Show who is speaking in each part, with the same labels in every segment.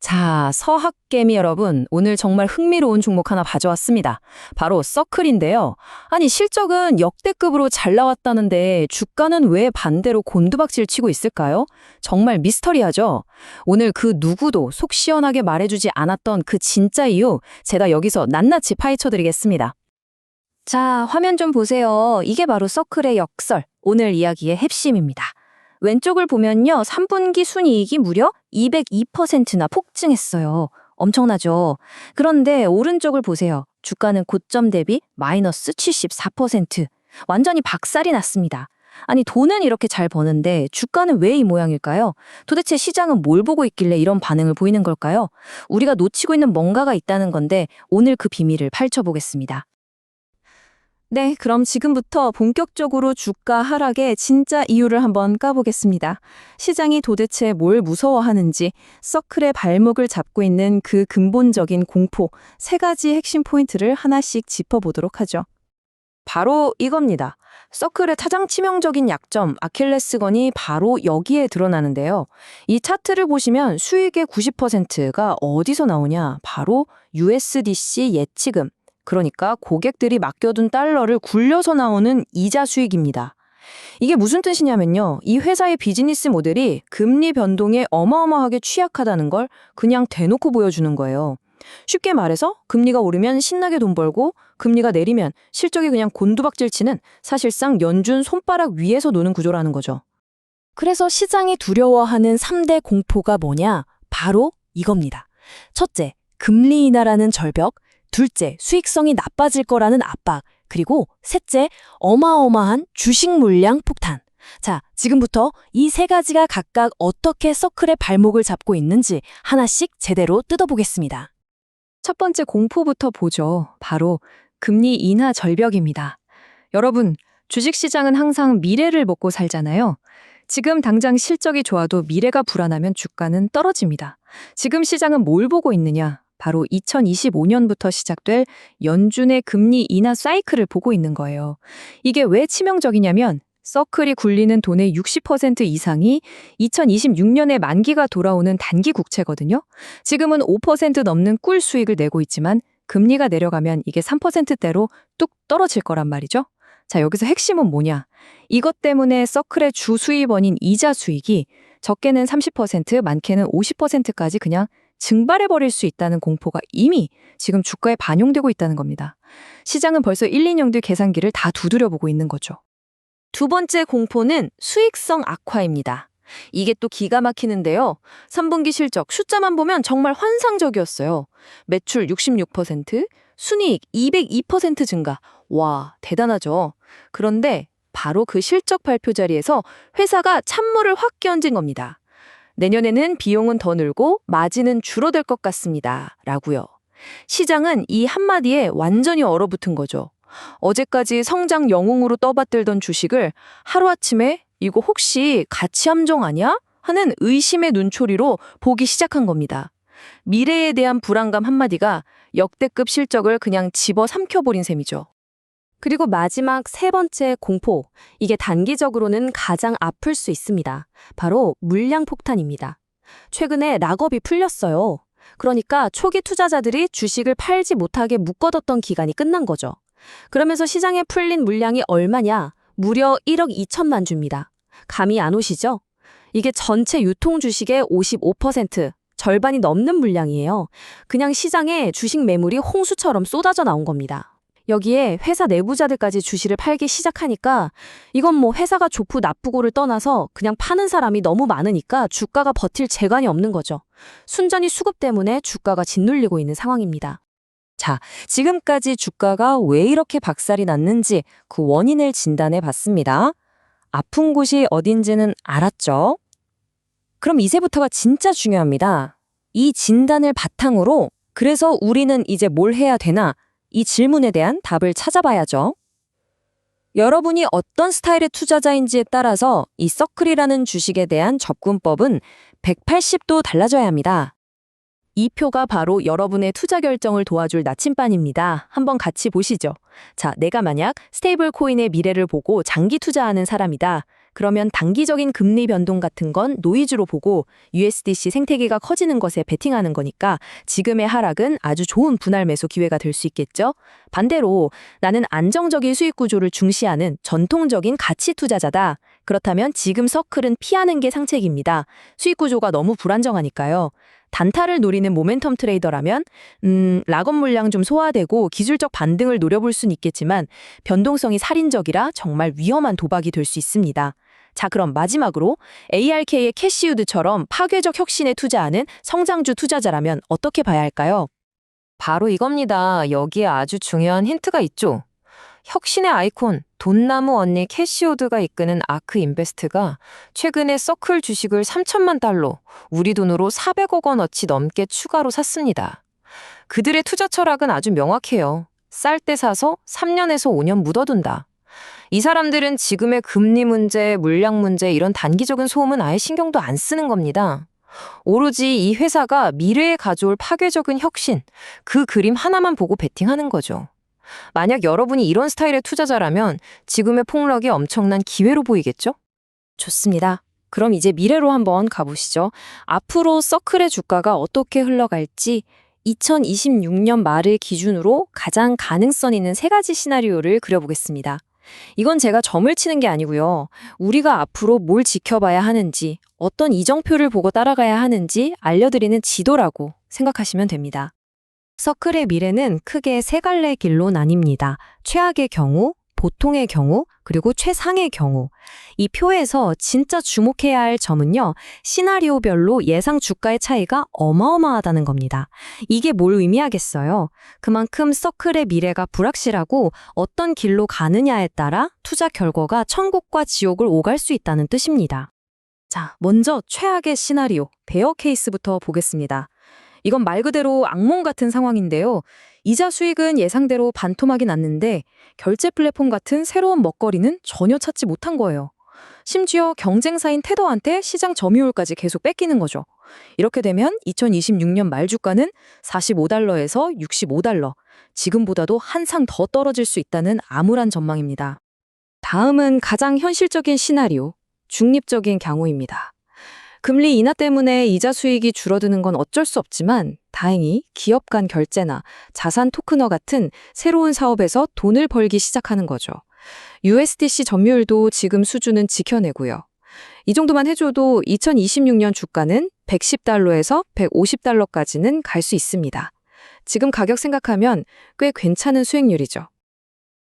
Speaker 1: 자, 서학개미 여러분, 오늘 정말 흥미로운 종목 하나 가져왔습니다. 바로 서클인데요. 아니, 실적은 역대급으로 잘 나왔다는데 주가는 왜 반대로 곤두박질 치고 있을까요? 정말 미스터리하죠? 오늘 그 누구도 속 시원하게 말해주지 않았던 그 진짜 이유, 제가 여기서 낱낱이 파헤쳐드리겠습니다. 자, 화면 좀 보세요. 이게 바로 서클의 역설, 오늘 이야기의 핵심입니다. 왼쪽을 보면요, 3분기 순이익이 무려 202%나 폭증했어요. 엄청나죠? 그런데 오른쪽을 보세요. 주가는 고점 대비 마이너스 74%. 완전히 박살이 났습니다. 아니, 돈은 이렇게 잘 버는데 주가는 왜 이 모양일까요? 도대체 시장은 뭘 보고 있길래 이런 반응을 보이는 걸까요? 우리가 놓치고 있는 뭔가가 있다는 건데 오늘 그 비밀을 파헤쳐보겠습니다. 네, 그럼 지금부터 본격적으로 주가 하락의 진짜 이유를 한번 까보겠습니다. 시장이 도대체 뭘 무서워하는지, 서클의 발목을 잡고 있는 그 근본적인 공포, 세 가지 핵심 포인트를 하나씩 짚어보도록 하죠. 바로 이겁니다. 서클의 가장 치명적인 약점, 아킬레스건이 바로 여기에 드러나는데요. 이 차트를 보시면 수익의 90%가 어디서 나오냐? 바로 USDC 예치금. 그러니까 고객들이 맡겨둔 달러를 굴려서 나오는 이자 수익입니다. 이게 무슨 뜻이냐면요. 이 회사의 비즈니스 모델이 금리 변동에 어마어마하게 취약하다는 걸 그냥 대놓고 보여주는 거예요. 쉽게 말해서 금리가 오르면 신나게 돈 벌고 금리가 내리면 실적이 그냥 곤두박질 치는, 사실상 연준 손바닥 위에서 노는 구조라는 거죠. 그래서 시장이 두려워하는 3대 공포가 뭐냐? 바로 이겁니다. 첫째, 금리 인하라는 절벽. 둘째, 수익성이 나빠질 거라는 압박. 그리고 셋째, 어마어마한 주식 물량 폭탄. 자, 지금부터 이 세 가지가 각각 어떻게 서클의 발목을 잡고 있는지 하나씩 제대로 뜯어보겠습니다. 첫 번째 공포부터 보죠. 바로 금리 인하 절벽입니다. 여러분, 주식시장은 항상 미래를 먹고 살잖아요. 지금 당장 실적이 좋아도 미래가 불안하면 주가는 떨어집니다. 지금 시장은 뭘 보고 있느냐? 바로 2025년부터 시작될 연준의 금리 인하 사이클을 보고 있는 거예요. 이게 왜 치명적이냐면 서클이 굴리는 돈의 60% 이상이 2026년에 만기가 돌아오는 단기 국채거든요. 지금은 5% 넘는 꿀 수익을 내고 있지만 금리가 내려가면 이게 3%대로 뚝 떨어질 거란 말이죠. 자, 여기서 핵심은 뭐냐? 이것 때문에 서클의 주 수입원인 이자 수익이 적게는 30%, 많게는 50%까지 그냥 증발해버릴 수 있다는 공포가 이미 지금 주가에 반영되고 있다는 겁니다. 시장은 벌써 1, 2년 뒤 계산기를 다 두드려보고 있는 거죠. 두 번째 공포는 수익성 악화입니다. 이게 또 기가 막히는데요. 3분기 실적 숫자만 보면 정말 환상적이었어요. 매출 66%, 순이익 202% 증가. 와, 대단하죠. 그런데 바로 그 실적 발표 자리에서 회사가 찬물을 확 끼얹은 겁니다. 내년에는 비용은 더 늘고 마진은 줄어들 것 같습니다. 라고요. 시장은 이 한마디에 완전히 얼어붙은 거죠. 어제까지 성장 영웅으로 떠받들던 주식을 하루아침에 이거 혹시 가치 함정 아니야? 하는 의심의 눈초리로 보기 시작한 겁니다. 미래에 대한 불안감 한마디가 역대급 실적을 그냥 집어삼켜버린 셈이죠. 그리고 마지막 세 번째 공포, 이게 단기적으로는 가장 아플 수 있습니다. 바로 물량 폭탄입니다. 최근에 락업이 풀렸어요. 그러니까 초기 투자자들이 주식을 팔지 못하게 묶어뒀던 기간이 끝난 거죠. 그러면서 시장에 풀린 물량이 얼마냐? 무려 1억 2천만 주입니다. 감이 안 오시죠? 이게 전체 유통 주식의 55%, 절반이 넘는 물량이에요. 그냥 시장에 주식 매물이 홍수처럼 쏟아져 나온 겁니다. 여기에 회사 내부자들까지 주식을 팔기 시작하니까 이건 뭐 회사가 좋고 나쁘고를 떠나서 그냥 파는 사람이 너무 많으니까 주가가 버틸 재간이 없는 거죠. 순전히 수급 때문에 주가가 짓눌리고 있는 상황입니다. 자, 지금까지 주가가 왜 이렇게 박살이 났는지 그 원인을 진단해 봤습니다. 아픈 곳이 어딘지는 알았죠? 그럼 이제부터가 진짜 중요합니다. 이 진단을 바탕으로 그래서 우리는 이제 뭘 해야 되나? 이 질문에 대한 답을 찾아봐야죠. 여러분이 어떤 스타일의 투자자인지에 따라서 이 서클이라는 주식에 대한 접근법은 180도 달라져야 합니다. 이 표가 바로 여러분의 투자 결정을 도와줄 나침반입니다. 한번 같이 보시죠. 자, 내가 만약 스테이블 코인의 미래를 보고 장기 투자하는 사람이다.
Speaker 2: 그러면 단기적인 금리 변동 같은 건 노이즈로 보고 USDC 생태계가 커지는 것에 베팅하는 거니까 지금의 하락은 아주 좋은 분할 매수 기회가 될 수 있겠죠? 반대로 나는 안정적인 수익 구조를 중시하는 전통적인 가치 투자자다. 그렇다면 지금 서클은 피하는 게 상책입니다. 수익 구조가 너무 불안정하니까요. 단타를 노리는 모멘텀 트레이더라면 락업 물량 좀 소화되고 기술적 반등을 노려볼 수는 있겠지만 변동성이 살인적이라 정말 위험한 도박이 될 수 있습니다. 자, 그럼 마지막으로 ARK의 캐시우드처럼 파괴적 혁신에 투자하는 성장주 투자자라면 어떻게 봐야 할까요?
Speaker 1: 바로 이겁니다. 여기에 아주 중요한 힌트가 있죠. 혁신의 아이콘, 돈나무 언니 캐시오드가 이끄는 아크 인베스트가 최근에 서클 주식을 3천만 달러, 우리 돈으로 400억 원어치 넘게 추가로 샀습니다. 그들의 투자 철학은 아주 명확해요. 쌀 때 사서 3년에서 5년 묻어둔다. 이 사람들은 지금의 금리 문제, 물량 문제 이런 단기적인 소음은 아예 신경도 안 쓰는 겁니다. 오로지 이 회사가 미래에 가져올 파괴적인 혁신, 그 그림 하나만 보고 베팅하는 거죠. 만약 여러분이 이런 스타일의 투자자라면 지금의 폭락이 엄청난 기회로 보이겠죠?
Speaker 2: 좋습니다. 그럼 이제 미래로 한번 가보시죠. 앞으로 서클의 주가가 어떻게 흘러갈지 2026년 말을 기준으로 가장 가능성 있는 3가지 시나리오를 그려보겠습니다. 이건 제가 점을 치는 게 아니고요. 우리가 앞으로 뭘 지켜봐야 하는지, 어떤 이정표를 보고 따라가야 하는지 알려드리는 지도라고 생각하시면 됩니다. 서클의 미래는 크게 3갈래 길로 나뉩니다. 최악의 경우, 보통의 경우, 그리고 최상의 경우. 이 표에서 진짜 주목해야 할 점은요, 시나리오별로 예상 주가의 차이가 어마어마하다는 겁니다. 이게 뭘 의미하겠어요? 그만큼 서클의 미래가 불확실하고 어떤 길로 가느냐에 따라 투자 결과가 천국과 지옥을 오갈 수 있다는 뜻입니다. 자, 먼저 최악의 시나리오, 베어 케이스부터 보겠습니다. 이건 말 그대로 악몽 같은 상황인데요. 이자 수익은 예상대로 반토막이 났는데 결제 플랫폼 같은 새로운 먹거리는 전혀 찾지 못한 거예요. 심지어 경쟁사인 테더한테 시장 점유율까지 계속 뺏기는 거죠. 이렇게 되면 2026년 말 주가는 45달러에서 65달러, 지금보다도 한상 더 떨어질 수 있다는 암울한 전망입니다. 다음은 가장 현실적인 시나리오, 중립적인 경우입니다. 금리 인하 때문에 이자 수익이 줄어드는 건 어쩔 수 없지만 다행히 기업 간 결제나 자산 토크너 같은 새로운 사업에서 돈을 벌기 시작하는 거죠. USDC 점유율도 지금 수준은 지켜내고요. 이 정도만 해줘도 2026년 주가는 110달러에서 150달러까지는 갈 수 있습니다. 지금 가격 생각하면 꽤 괜찮은 수익률이죠.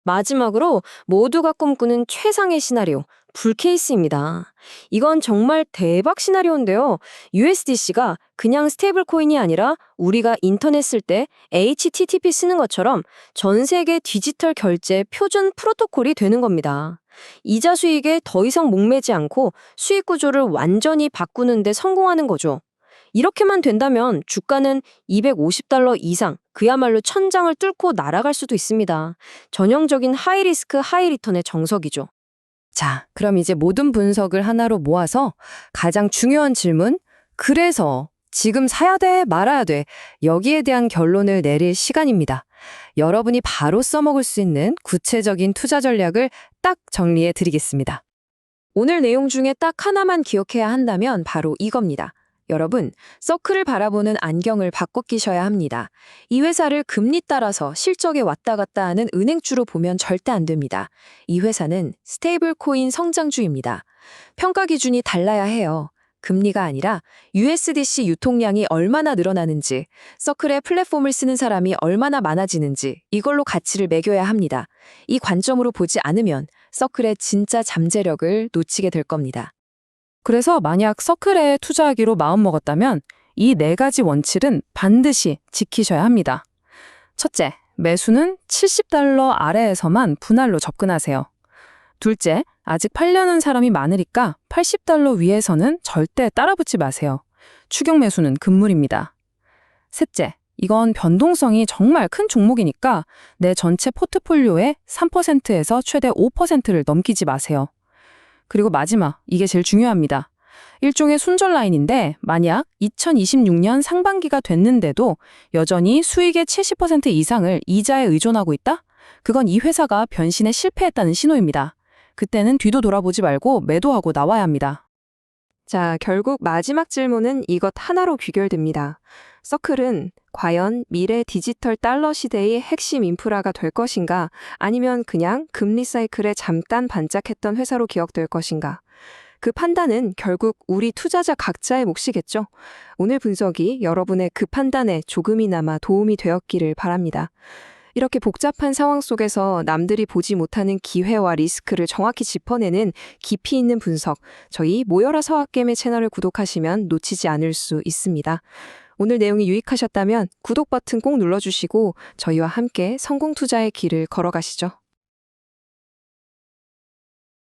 Speaker 2: 마지막으로 모두가 꿈꾸는 최상의 시나리오, 불케이스입니다. 이건 정말 대박 시나리오인데요. USDC가 그냥 스테이블 코인이 아니라 우리가 인터넷 쓸 때 HTTP 쓰는 것처럼 전 세계 디지털 결제 표준 프로토콜이 되는 겁니다. 이자 수익에 더 이상 목매지 않고 수익 구조를 완전히 바꾸는 데 성공하는 거죠. 이렇게만 된다면 주가는 250달러 이상, 그야말로 천장을 뚫고 날아갈 수도 있습니다. 전형적인 하이리스크 하이리턴의 정석이죠. 자, 그럼 이제 모든 분석을 하나로 모아서 가장 중요한 질문, 그래서 지금 사야 돼, 말아야 돼, 여기에 대한 결론을 내릴 시간입니다. 여러분이 바로 써먹을 수 있는 구체적인 투자 전략을 딱 정리해 드리겠습니다. 오늘 내용 중에 딱 하나만 기억해야 한다면 바로 이겁니다. 여러분, 서클을 바라보는 안경을 바꿔 끼셔야 합니다. 이 회사를 금리 따라서 실적에 왔다 갔다 하는 은행주로 보면 절대 안 됩니다. 이 회사는 스테이블 코인 성장주입니다. 평가 기준이 달라야 해요. 금리가 아니라 USDC 유통량이 얼마나 늘어나는지, 서클의 플랫폼을 쓰는 사람이 얼마나 많아지는지 이걸로 가치를 매겨야 합니다. 이 관점으로 보지 않으면 서클의 진짜 잠재력을 놓치게 될 겁니다. 그래서 만약 서클에 투자하기로 마음먹었다면 이 4가지 원칙은 반드시 지키셔야 합니다. 첫째, 매수는 70달러 아래에서만 분할로 접근하세요. 둘째, 아직 팔려는 사람이 많으니까 80달러 위에서는 절대 따라붙지 마세요. 추격 매수는 금물입니다. 셋째, 이건 변동성이 정말 큰 종목이니까 내 전체 포트폴리오의 3%에서 최대 5%를 넘기지 마세요. 그리고 마지막, 이게 제일 중요합니다. 일종의 순절 라인인데 만약 2026년 상반기가 됐는데도 여전히 수익의 70% 이상을 이자에 의존하고 있다? 그건 이 회사가 변신에 실패했다는 신호입니다.
Speaker 1: 그때는 뒤도 돌아보지 말고 매도하고 나와야 합니다.
Speaker 3: 자, 결국 마지막 질문은 이것 하나로 귀결됩니다. 서클은 과연 미래 디지털 달러 시대의 핵심 인프라가 될 것인가? 아니면 그냥 금리 사이클에 잠깐 반짝했던 회사로 기억될 것인가? 그 판단은 결국 우리 투자자 각자의 몫이겠죠. 오늘 분석이 여러분의 그 판단에 조금이나마 도움이 되었기를 바랍니다. 이렇게 복잡한 상황 속에서 남들이 보지 못하는 기회와 리스크를 정확히 짚어내는 깊이 있는 분석, 저희 모여라 서학개미 채널을 구독하시면 놓치지 않을 수 있습니다. 오늘 내용이 유익하셨다면 구독 버튼 꼭 눌러주시고 저희와 함께 성공 투자의 길을 걸어가시죠.